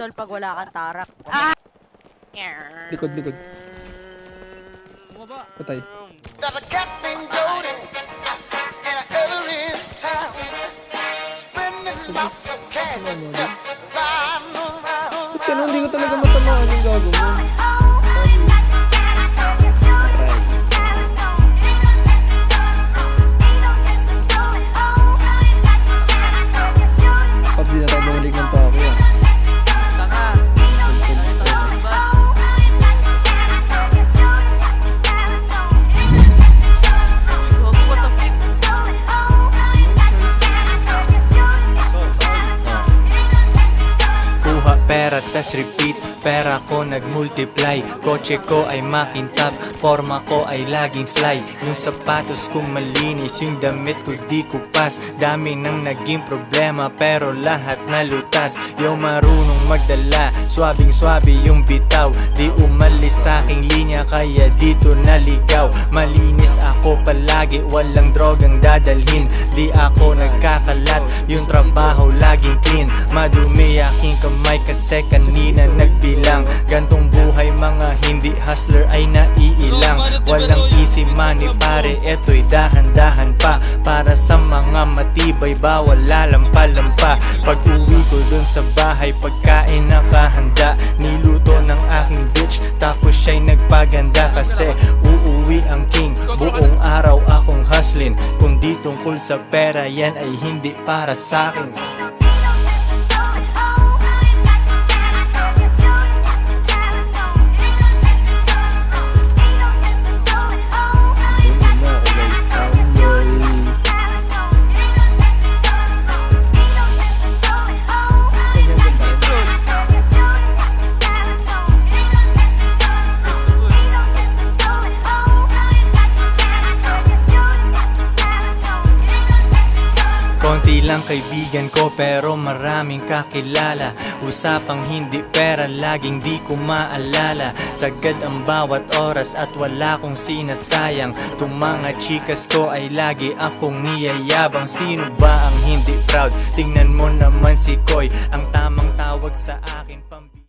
tol pag wala kang tarak. Likod. Bumaba. Patay. That I got been loaded in an early town, spending lots of cash just riding around. Ba't ganun? Hindi ko talaga matamaan yung gago mo. PUBG na tayo bumalik ng Tokyo ah. Tanga. Diba? What the fuck? Kuha pera tas repeat, pera ko nagmultiply. Kotse ko ay makintab, forma ko ay laging fly. Yung sapatos ko malinis, yung damit ko di kupas. Dami nang naging problema pero lahat nalutas. Yung marunong magdala, swabing swabe yung bitaw. Di umalis sa aking linya kaya dito naligaw. Malinis ako palagi, walang drogang dadalhin. Di ako nagkakalat, yung trabaho laging clean. Madumi aking kamay kasi kanina nagbilang. Gantong buhay mga hindi hustler ay naiilang. Walang easy money pare, eto'y dahan-dahan pa. Para sa mga matibay bawal lalampa-lampa. Pag uwi ko dun sa bahay pagkain nakahanda. Niluto ng aking bitch tapos siya'y nagpaganda. Kasi uuwi ang king, buong araw akong hustling. Kung di tungkol sa pera yan ay hindi para sa'kin. Konti lang kaibigan ko pero maraming kakilala. Usapang hindi pera laging di ko maalala. Sagad ang bawat oras at wala kong sinasayang. Tung mga chikas ko ay lagi akong niyayabang. Sino ba ang hindi proud? Tingnan mo naman si Koy, ang tamang tawag sa akin.